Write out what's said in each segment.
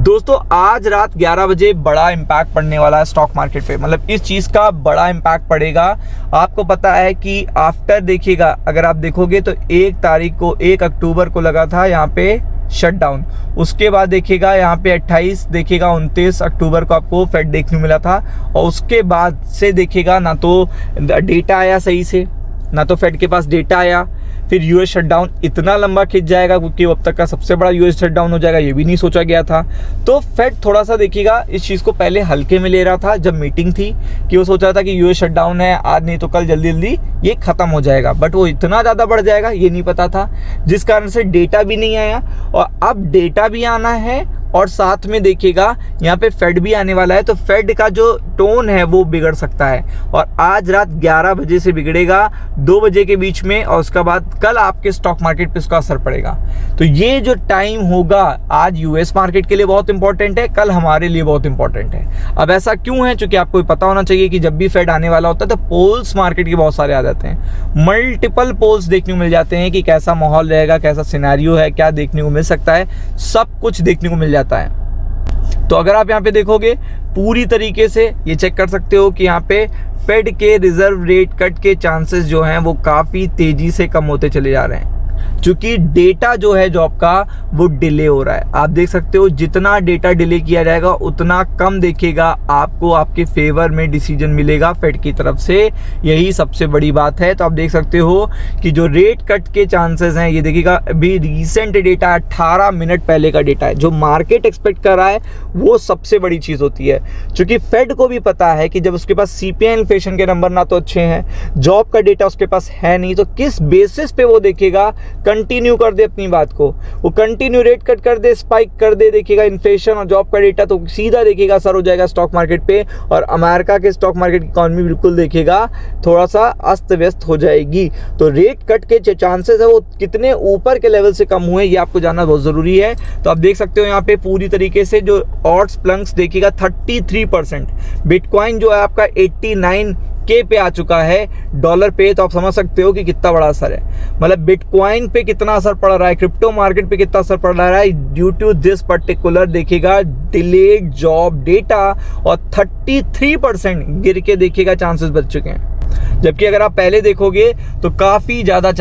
दोस्तों आज रात 11 बजे बड़ा इम्पैक्ट पड़ने वाला है स्टॉक मार्केट पे। मतलब इस चीज़ का बड़ा इम्पैक्ट पड़ेगा। आपको पता है कि आफ्टर देखिएगा, अगर आप देखोगे तो 1 अक्टूबर को लगा था यहाँ पे शटडाउन। उसके बाद देखिएगा यहाँ पे 28 देखिएगा 29 अक्टूबर को आपको फेड देखने को मिला था। और उसके बाद से देखिएगा ना तो डेटा आया सही से, ना तो फेड के पास डेटा आया। फिर यूएस शटडाउन इतना लंबा खिंच जाएगा क्योंकि अब तक का सबसे बड़ा यूएस शटडाउन हो जाएगा, ये भी नहीं सोचा गया था। तो फेड थोड़ा सा देखिएगा इस चीज़ को पहले हल्के में ले रहा था जब मीटिंग थी, कि वो सोच रहा था कि यूएस शटडाउन है, आज नहीं तो कल जल्दी जल्दी ये खत्म हो जाएगा। बट वो इतना ज़्यादा बढ़ जाएगा ये नहीं पता था, जिस कारण से डेटा भी नहीं आया। और अब डेटा भी आना है और साथ में देखिएगा यहाँ पे फेड भी आने वाला है। तो फेड का जो टोन है वो बिगड़ सकता है, और आज रात 11 बजे से बिगड़ेगा 2 बजे के बीच में, और उसके बाद कल आपके स्टॉक मार्केट पे उसका असर पड़ेगा। तो ये जो टाइम होगा आज यूएस मार्केट के लिए बहुत इंपॉर्टेंट है, कल हमारे लिए बहुत इंपॉर्टेंट है। अब ऐसा क्यों है? क्योंकि आपको पता होना चाहिए कि जब भी फेड आने वाला होता है तो पोल्स मार्केट के बहुत सारे आ जाते हैं, मल्टीपल पोल्स देखने को मिल जाते हैं कि कैसा माहौल रहेगा, कैसा सिनेरियो है, क्या देखने को मिल सकता है, सब कुछ देखने को मिल जाता है। तो अगर आप यहाँ पे देखोगे पूरी तरीके से ये चेक कर सकते हो कि यहाँ पे फेड के रिजर्व रेट कट के चांसेस जो हैं वो काफ़ी तेज़ी से कम होते चले जा रहे हैं, क्योंकि डेटा जो है जॉब का वो डिले हो रहा है। आप देख सकते हो जितना डेटा डिले किया जाएगा उतना कम देखिएगा आपको आपके फेवर में डिसीजन मिलेगा फेड की तरफ से, यही सबसे बड़ी बात है। तो आप देख सकते हो कि जो रेट कट के चांसेस हैं, ये देखिएगा अभी रिसेंट डेटा 18 मिनट पहले का डेटा है, जो मार्केट एक्सपेक्ट कर रहा है वो सबसे बड़ी चीज़ होती है। क्योंकि फेड को भी पता है कि जब उसके पास सीपीआई इन्फ्लेशन के नंबर ना तो अच्छे हैं, जॉब का डेटा उसके पास है नहीं, तो किस बेसिस पे वो देखेगा कंटिन्यू कर दे अपनी बात को, वो कंटिन्यू रेट कट कर दे, स्पाइक कर दे, देखिएगा इन्फ्लेशन और जॉब का डेटा, तो सीधा देखिएगा असर हो जाएगा स्टॉक मार्केट पे, और अमेरिका के स्टॉक मार्केट की इकॉनमी बिल्कुल देखिएगा थोड़ा सा अस्त व्यस्त हो जाएगी। तो रेट कट के जो चांसेस है वो कितने ऊपर के लेवल से कम हुए ये आपको जानना बहुत ज़रूरी है। तो आप देख सकते हो यहाँ पे पूरी तरीके से जो ऑड्स प्लंक्स देखिएगा 33%, बिटकॉइन जो है आपका 89K पे आ चुका है डॉलर पे। तो आप समझ सकते हो कि कितना बड़ा असर है, मतलब बिटकॉइन पे कितना असर पड़ रहा है, क्रिप्टो मार्केट पे कितना असर पड़ रहा है ड्यू टू दिस पर्टिकुलर देखिएगा डिलेड जॉब डेटा। और 33% गिर के देखिएगा चांसेस बच चुके हैं, जबकि अगर आप पहले देखोगे तो काफ़ी ज़्यादा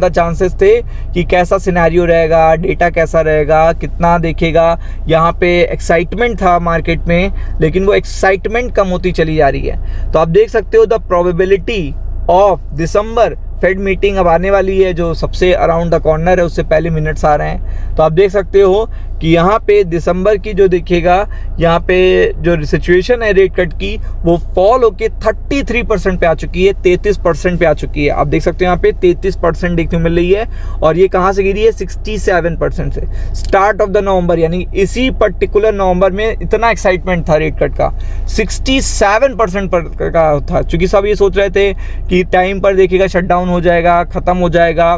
चांसेस थे कि कैसा सिनेरियो रहेगा, डेटा कैसा रहेगा, कितना देखेगा। यहाँ पे एक्साइटमेंट था मार्केट में, लेकिन वो एक्साइटमेंट कम होती चली जा रही है। तो आप देख सकते हो the probability of December fade meeting अब आने वाली है, जो सबसे अराउंड द कॉर्नर है, उससे पहले मिनट्स आ रहे हैं। तो आप देख सकते हो कि यहाँ पे दिसंबर की जो देखिएगा यहाँ पे जो सिचुएशन है रेट कट की वो फॉल होके 33% पे आ चुकी है, 33% पे आ चुकी है। आप देख सकते हो यहाँ पे 33% देखने को मिल रही है, और ये कहाँ से गिरी है? 67% से। स्टार्ट ऑफ द नवंबर, यानी इसी पर्टिकुलर नवंबर में इतना एक्साइटमेंट था रेट कट का, 67% पर का था, क्योंकि सब ये सोच रहे थे कि टाइम पर देखिएगा शटडाउन हो जाएगा, ख़त्म हो जाएगा,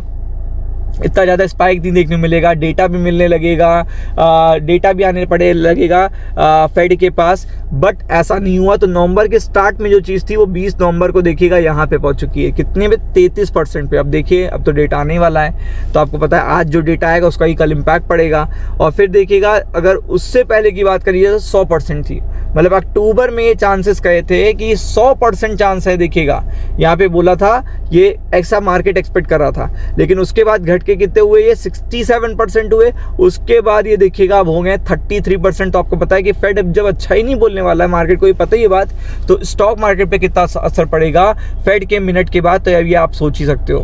इतना ज़्यादा स्पाइक नहीं देखने को मिलेगा, डेटा भी मिलने लगेगा, डेटा भी आने पड़े लगेगा फेड के पास। बट ऐसा नहीं हुआ। तो नवंबर के स्टार्ट में जो चीज़ थी वो 20 नवंबर को देखिएगा यहाँ पे पहुँच चुकी है, कितने पे? 33% पे। अब देखिए अब तो डेटा आने वाला है, तो आपको पता है आज जो डेटा आएगा उसका ही कल इम्पैक्ट पड़ेगा। और फिर देखिएगा अगर उससे पहले की बात करिए तो 100% थी, मतलब अक्टूबर में ये चांसेस कहे थे कि 100% चांस है। देखिएगा यहाँ पे बोला था, ये ऐसा मार्केट एक्सपेक्ट कर रहा था, लेकिन उसके बाद घट के कितने हुए? ये 67% हुए। उसके बाद ये देखिएगा अब हो गए 33%। तो आपको पता है कि फेड जब अच्छा ही नहीं बोलने वाला है, मार्केट को ही पता ही ये बात, तो स्टॉक मार्केट पे कितना असर पड़ेगा फेड के मिनट के बाद, तो ये आप सोच ही सकते हो।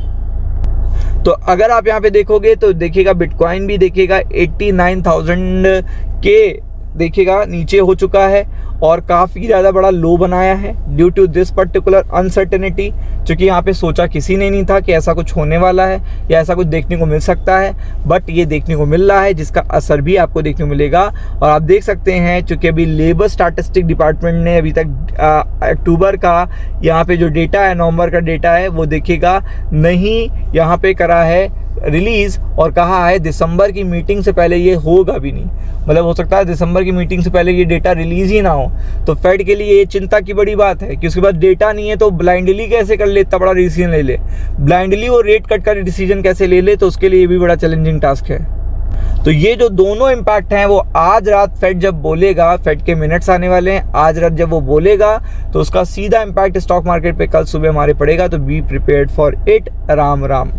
तो अगर आप यहाँ पे देखोगे तो देखिएगा बिटकॉइन भी देखिएगा 89,000 के देखिएगा नीचे हो चुका है, और काफ़ी ज़्यादा बड़ा लो बनाया है due to this particular uncertainty, क्योंकि यहाँ पे सोचा किसी ने नहीं था कि ऐसा कुछ होने वाला है या ऐसा कुछ देखने को मिल सकता है। बट ये देखने को मिल रहा है, जिसका असर भी आपको देखने को मिलेगा। और आप देख सकते हैं चूँकि अभी लेबर स्टैटिस्टिक डिपार्टमेंट ने अभी तक अक्टूबर का यहाँ पे जो डेटा है, नवंबर का डेटा है, वो देखिएगा नहीं यहाँ पे करा है रिलीज़, और कहा है दिसंबर की मीटिंग से पहले ये होगा भी नहीं। मतलब हो सकता है दिसंबर की मीटिंग से पहले ये डेटा रिलीज ही ना हो। तो फेड के लिए ये चिंता की बड़ी बात है कि उसके बाद डेटा नहीं है तो ब्लाइंडली कैसे कर ले, इतना बड़ा डिसीजन ले ले, ब्लाइंडली वो रेट कट का डिसीजन कैसे ले ले, तो उसके लिए ये भी बड़ा चैलेंजिंग टास्क है। तो ये जो दोनों इम्पैक्ट हैं वो आज रात फेड जब बोलेगा, फेड के मिनट्स आने वाले हैं, आज रात जब वो बोलेगा तो उसका सीधा इम्पैक्ट स्टॉक मार्केट पे कल सुबह हमारे पड़ेगा। तो be prepared for it. Ram Ram.